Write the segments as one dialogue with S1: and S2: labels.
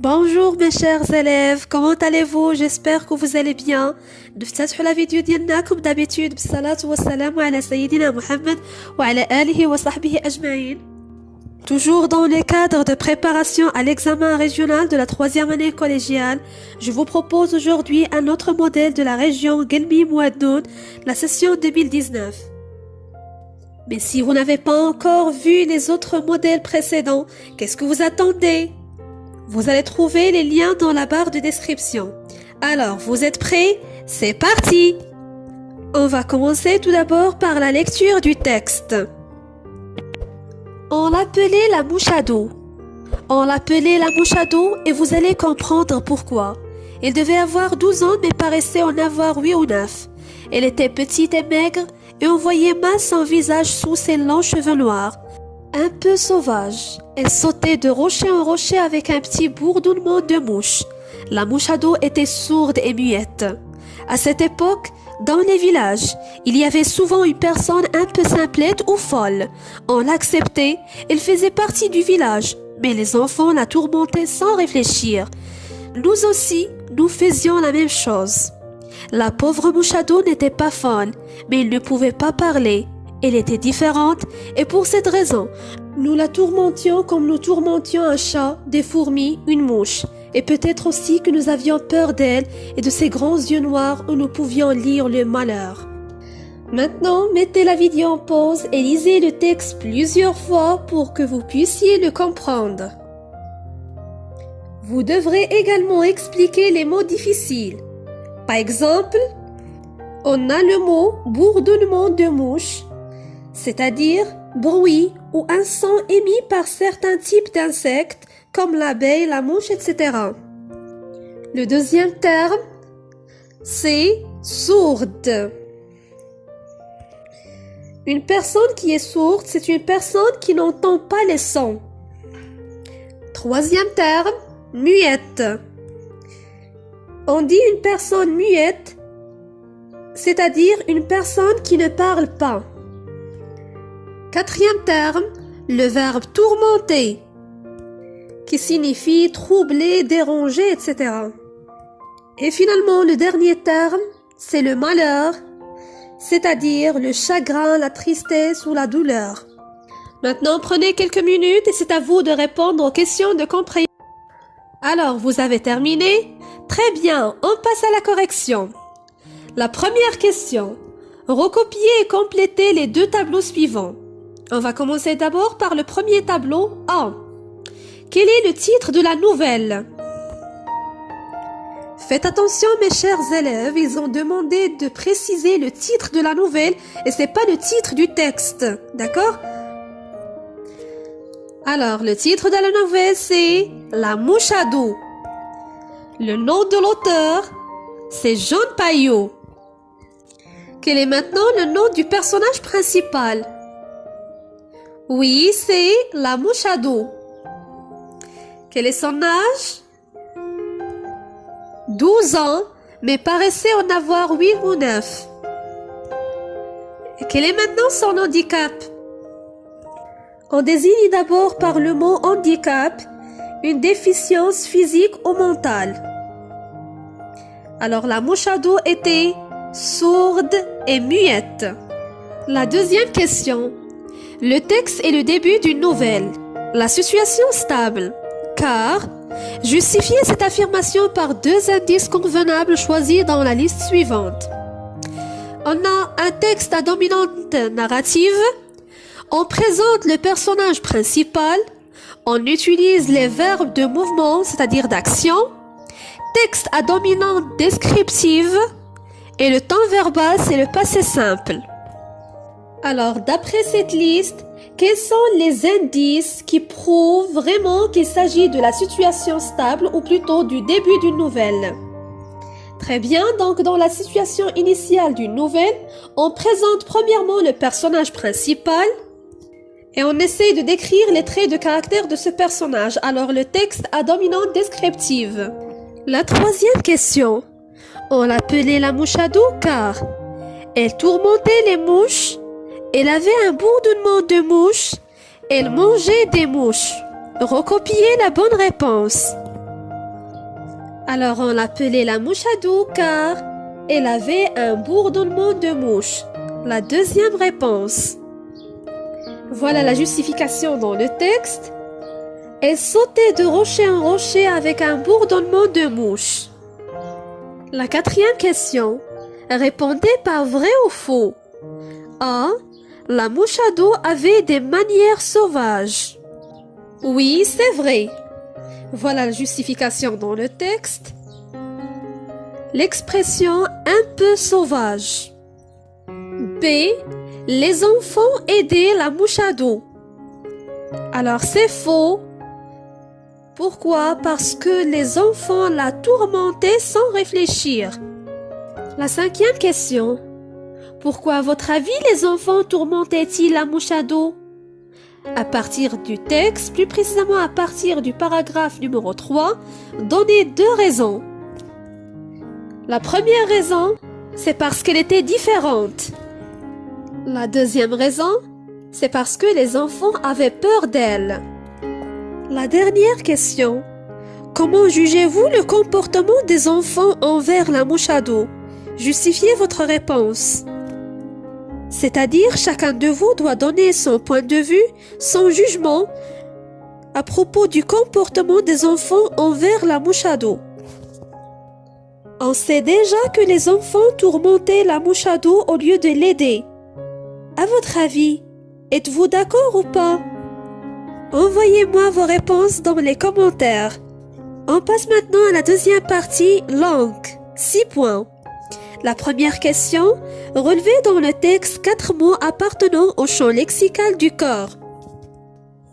S1: Bonjour mes chers élèves, comment allez-vous? J'espère que vous allez bien. نفتتح la vidéo ديالنا comme d'habitude بالصلاة والسلام على سيدنا محمد وعلى آله وصحبه أجمعين. Toujours dans le cadre de préparation à l'examen régional de la 3e année collégiale, je vous propose aujourd'hui un autre modèle de la région Guelmim-Ouaddaoun, la session 2019. Mais si vous n'avez pas encore vu les autres modèles précédents, qu'est-ce que vous attendez? Vous allez trouver les liens dans la barre de description. Alors, vous êtes prêts? C'est parti! On va commencer tout d'abord par la lecture du texte. On l'appelait la mouche à dos. On l'appelait la mouche à dos et vous allez comprendre pourquoi. Elle devait avoir 12 ans mais paraissait en avoir 8 ou 9. Elle était petite et maigre et on voyait mal son visage sous ses longs cheveux noirs. Un peu sauvage, elle sautait de rocher en rocher avec un petit bourdonnement de mouche. La mouche à dos était sourde et muette. À cette époque, dans les villages, il y avait souvent une personne un peu simplette ou folle. On l'acceptait, elle faisait partie du village, mais les enfants la tourmentaient sans réfléchir. Nous aussi, nous faisions la même chose. La pauvre mouche à dos n'était pas folle, mais elle ne pouvait pas parler. Elle était différente et pour cette raison, nous la tourmentions comme nous tourmentions un chat, des fourmis, une mouche. Et peut-être aussi que nous avions peur d'elle et de ses grands yeux noirs où nous pouvions lire le malheur. Maintenant, mettez la vidéo en pause et lisez le texte plusieurs fois pour que vous puissiez le comprendre. Vous devrez également expliquer les mots difficiles. Par exemple, on a le mot bourdonnement de mouche, c'est-à-dire bruit ou un son émis par certains types d'insectes comme l'abeille, la mouche, etc. Le deuxième terme, c'est sourde. Une personne qui est sourde, c'est une personne qui n'entend pas les sons. Troisième terme, muette. On dit une personne muette, c'est-à-dire une personne qui ne parle pas. Quatrième terme, le verbe tourmenter, qui signifie troubler, déranger, etc. Et finalement, le dernier terme, c'est le malheur, c'est-à-dire le chagrin, la tristesse ou la douleur. Maintenant, prenez quelques minutes et c'est à vous de répondre aux questions de compréhension. Alors, vous avez terminé? Très bien, on passe à la correction. La première question. Recopiez et complétez les deux tableaux suivants. On va commencer d'abord par le premier tableau A. Quel est le titre de la nouvelle? Faites attention mes chers élèves, ils ont demandé de préciser le titre de la nouvelle et c'est pas le titre du texte, d'accord? Alors, le titre de la nouvelle c'est La mouche à dos. Le nom de l'auteur, c'est Jean Paillot. Quel est maintenant le nom du personnage principal? Oui, c'est la mouche à dos. Quel est son âge? 12 ans, mais paraissait en avoir 8 ou 9. Et quel est maintenant son handicap? On désigne d'abord par le mot handicap une déficience physique ou mentale. Alors la mouche à dos était sourde et muette. La deuxième question. Le texte est le début d'une nouvelle. La situation stable. Car, justifiez cette affirmation par deux indices convenables choisis dans la liste suivante. On a un texte à dominante narrative. On présente le personnage principal. On utilise les verbes de mouvement, c'est-à-dire d'action. Texte à dominante descriptive. Et le temps verbal, c'est le passé simple. Alors, d'après cette liste, quels sont les indices qui prouvent vraiment qu'il s'agit de la situation stable ou plutôt du début d'une nouvelle? Très bien, donc dans la situation initiale d'une nouvelle, on présente premièrement le personnage principal et on essaie de décrire les traits de caractère de ce personnage. Alors le texte à dominante descriptive. La troisième question. On l'appelait la mouche à dos car elle tourmentait les mouches. Elle avait un bourdonnement de mouches. Elle mangeait des mouches. Recopiez la bonne réponse. Alors on l'appelait la mouche à dos car elle avait un bourdonnement de mouche. La deuxième réponse. Voilà la justification dans le texte. Elle sautait de rocher en rocher avec un bourdonnement de mouche. La quatrième question. Répondez par vrai ou faux. A. La mouche à dos avait des manières sauvages. Oui, c'est vrai. Voilà la justification dans le texte. L'expression un peu sauvage. B. Les enfants aidaient la mouche à dos. Alors c'est faux. Pourquoi? Parce que les enfants la tourmentaient sans réfléchir. La cinquième question. Pourquoi, à votre avis, les enfants tourmentaient-ils la mouche à dos? À partir du texte, plus précisément à partir du paragraphe numéro 3, donnez deux raisons. La première raison, c'est parce qu'elle était différente. La deuxième raison, c'est parce que les enfants avaient peur d'elle. La dernière question. Comment jugez-vous le comportement des enfants envers la mouche à dos? Justifiez votre réponse. C'est-à-dire, chacun de vous doit donner son point de vue, son jugement à propos du comportement des enfants envers la mouche à dos. On sait déjà que les enfants tourmentaient la mouche à dos au lieu de l'aider. À votre avis, êtes-vous d'accord ou pas? Envoyez-moi vos réponses dans les commentaires. On passe maintenant à la deuxième partie, langue. 6 points. La première question, relevez dans le texte 4 mots appartenant au champ lexical du corps.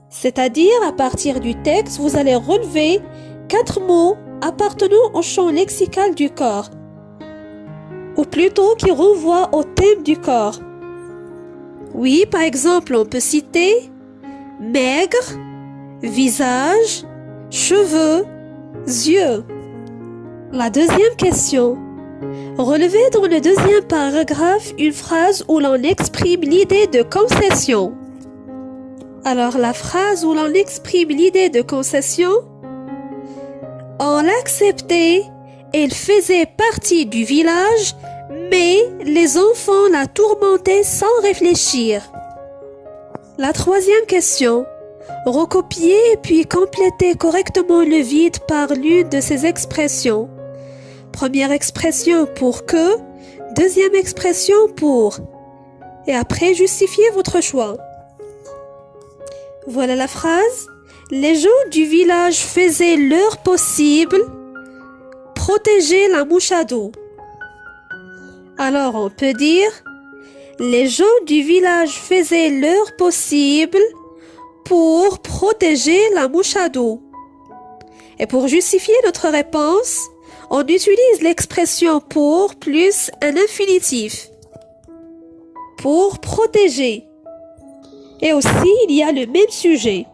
S1: C'est-à-dire, à partir du texte, vous allez relever 4 mots appartenant au champ lexical du corps, ou plutôt qui renvoient au thème du corps. Oui, par exemple, on peut citer maigre, visage, cheveux, yeux. La deuxième question. Relevez dans le deuxième paragraphe une phrase où l'on exprime l'idée de concession. Alors, la phrase où l'on exprime l'idée de concession, on l'acceptait, elle faisait partie du village, mais les enfants la tourmentaient sans réfléchir. La troisième question. Recopiez puis complétez correctement le vide par l'une de ces expressions. Première expression pour que, deuxième expression pour. Et après, justifiez votre choix. Voilà la phrase. Les gens du village faisaient leur possible, protéger la mouche à dos. Alors on peut dire, les gens du village faisaient leur possible pour protéger la mouche à dos. Et pour justifier notre réponse, on utilise l'expression pour plus un infinitif. Pour protéger. Et aussi, il y a le même sujet.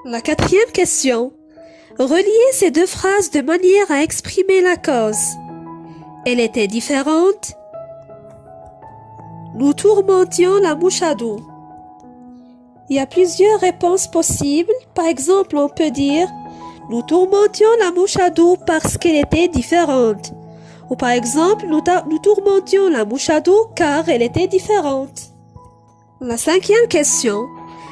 S1: La quatrième question. Reliez ces deux phrases de manière à exprimer la cause. Elle était différente. Nous tourmentions la mouche à dos. Il y a plusieurs réponses possibles. Par exemple, on peut dire nous tourmentions la mouche à dos parce qu'elle était différente. Ou par exemple, nous tourmentions la mouche à dos car elle était différente. La cinquième question.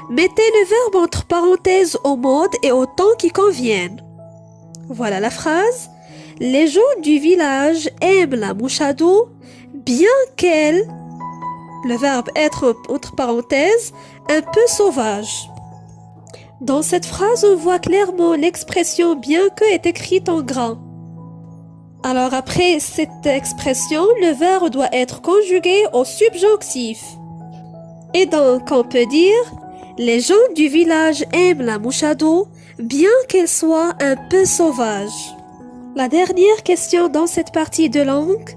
S1: Mettez le verbe entre parenthèses au mode et au temps qui conviennent. Voilà la phrase. Les gens du village aiment la mouche à dos, bien qu'elle, le verbe être entre parenthèses, un peu sauvage. Dans cette phrase, on voit clairement l'expression bien que est écrite en gras. Alors après cette expression, le verbe doit être conjugué au subjonctif. Et donc, on peut dire les gens du village aiment la mouche à dos, bien qu'elle soit un peu sauvage. La dernière question dans cette partie de langue.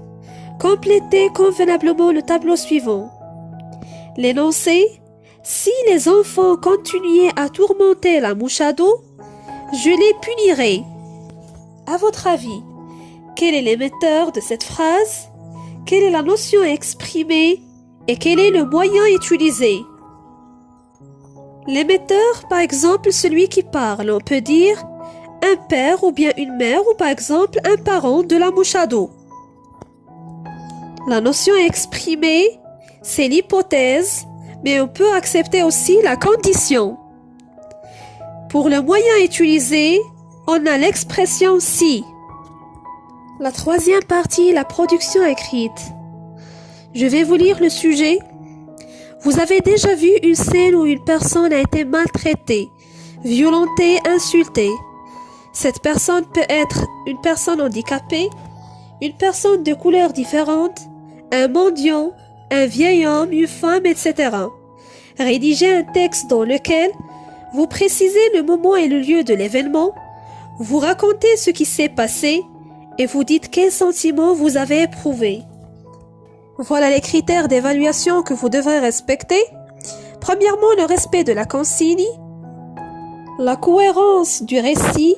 S1: Complétez convenablement le tableau suivant. L'énoncé. Si les enfants continuaient à tourmenter la mouche à dos, je les punirais. À votre avis, quel est l'émetteur de cette phrase? Quelle est la notion exprimée? Et quel est le moyen utilisé? L'émetteur, par exemple, celui qui parle, on peut dire un père ou bien une mère ou par exemple un parent de la mouche à dos. La notion exprimée, c'est l'hypothèse, mais on peut accepter aussi la condition. Pour le moyen utilisé, on a l'expression si. La troisième partie, la production écrite. Je vais vous lire le sujet. Vous avez déjà vu une scène où une personne a été maltraitée, violentée, insultée. Cette personne peut être une personne handicapée, une personne de couleurs différentes, un mendiant, un vieil homme, une femme, etc. Rédigez un texte dans lequel vous précisez le moment et le lieu de l'événement, vous racontez ce qui s'est passé et vous dites quels sentiments vous avez éprouvés. Voilà les critères d'évaluation que vous devrez respecter. Premièrement, le respect de la consigne, la cohérence du récit,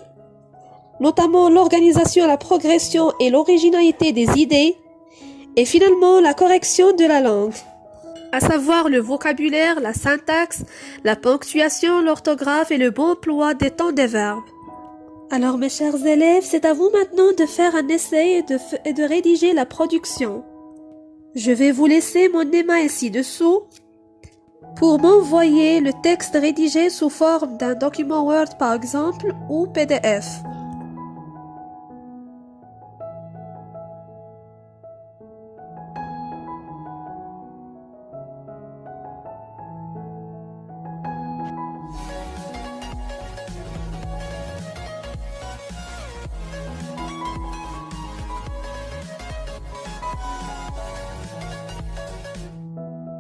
S1: notamment l'organisation, la progression et l'originalité des idées, et finalement la correction de la langue, à savoir le vocabulaire, la syntaxe, la ponctuation, l'orthographe et le bon emploi des temps des verbes. Alors mes chers élèves, c'est à vous maintenant de faire un essai et de rédiger la production. Je vais vous laisser mon email ci-dessous pour m'envoyer le texte rédigé sous forme d'un document Word par exemple ou PDF.